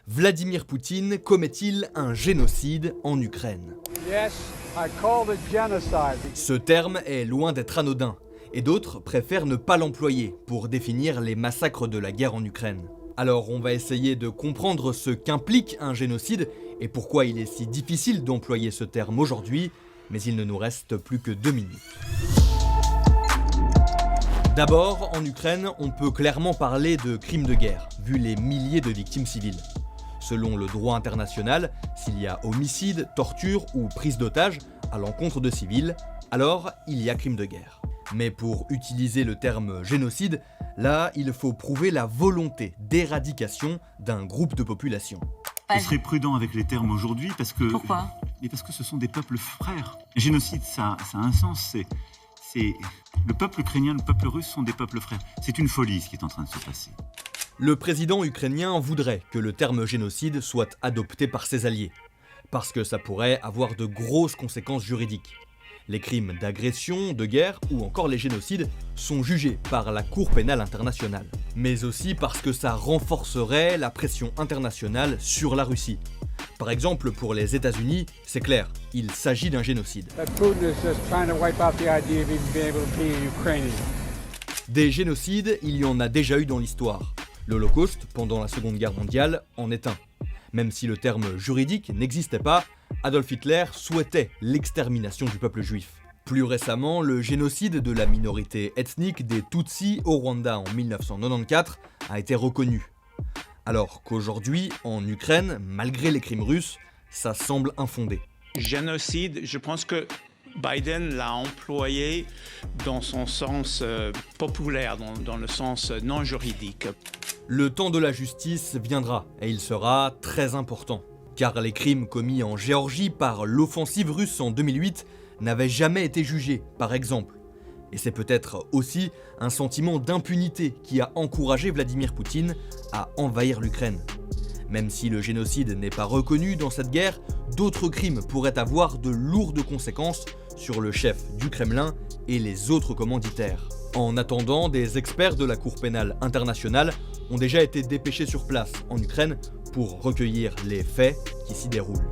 Vladimir Poutine commet-il un génocide en Ukraine? Yes, I called it genocide. Ce terme est loin d'être anodin, et d'autres préfèrent ne pas l'employer pour définir les massacres de la guerre en Ukraine. Alors on va essayer de comprendre ce qu'implique un génocide et pourquoi il est si difficile d'employer ce terme aujourd'hui, mais il ne nous reste plus que 2 minutes. D'abord, en Ukraine, on peut clairement parler de crimes de guerre, vu les milliers de victimes civiles. Selon le droit international, s'il y a homicide, torture ou prise d'otage à l'encontre de civils, alors il y a crime de guerre. Mais pour utiliser le terme génocide, là, il faut prouver la volonté d'éradication d'un groupe de population. Je serais prudent avec les termes aujourd'hui parce que... Pourquoi ? Et parce que ce sont des peuples frères. Génocide, ça a un sens, c'est... Le peuple ukrainien, le peuple russe sont des peuples frères. C'est une folie ce qui est en train de se passer. Le président ukrainien voudrait que le terme génocide soit adopté par ses alliés, parce que ça pourrait avoir de grosses conséquences juridiques. Les crimes d'agression, de guerre ou encore les génocides sont jugés par la Cour pénale internationale, mais aussi parce que ça renforcerait la pression internationale sur la Russie. Par exemple, pour les États-Unis, c'est clair, il s'agit d'un génocide. That Putin is just trying to wipe out the idea of even being able to be an Ukrainian. Des génocides, il y en a déjà eu dans l'histoire. L'Holocauste, pendant la Seconde Guerre mondiale, en est un. Même si le terme juridique n'existait pas, Adolf Hitler souhaitait l'extermination du peuple juif. Plus récemment, le génocide de la minorité ethnique des Tutsis au Rwanda en 1994 a été reconnu. Alors qu'aujourd'hui, en Ukraine, malgré les crimes russes, ça semble infondé. Génocide, je pense que Biden l'a employé dans son sens populaire, dans le sens non juridique. Le temps de la justice viendra, et il sera très important. Car les crimes commis en Géorgie par l'offensive russe en 2008 n'avaient jamais été jugés, par exemple. Et c'est peut-être aussi un sentiment d'impunité qui a encouragé Vladimir Poutine à envahir l'Ukraine. Même si le génocide n'est pas reconnu dans cette guerre, d'autres crimes pourraient avoir de lourdes conséquences sur le chef du Kremlin et les autres commanditaires. En attendant, des experts de la Cour pénale internationale ont déjà été dépêchés sur place en Ukraine pour recueillir les faits qui s'y déroulent.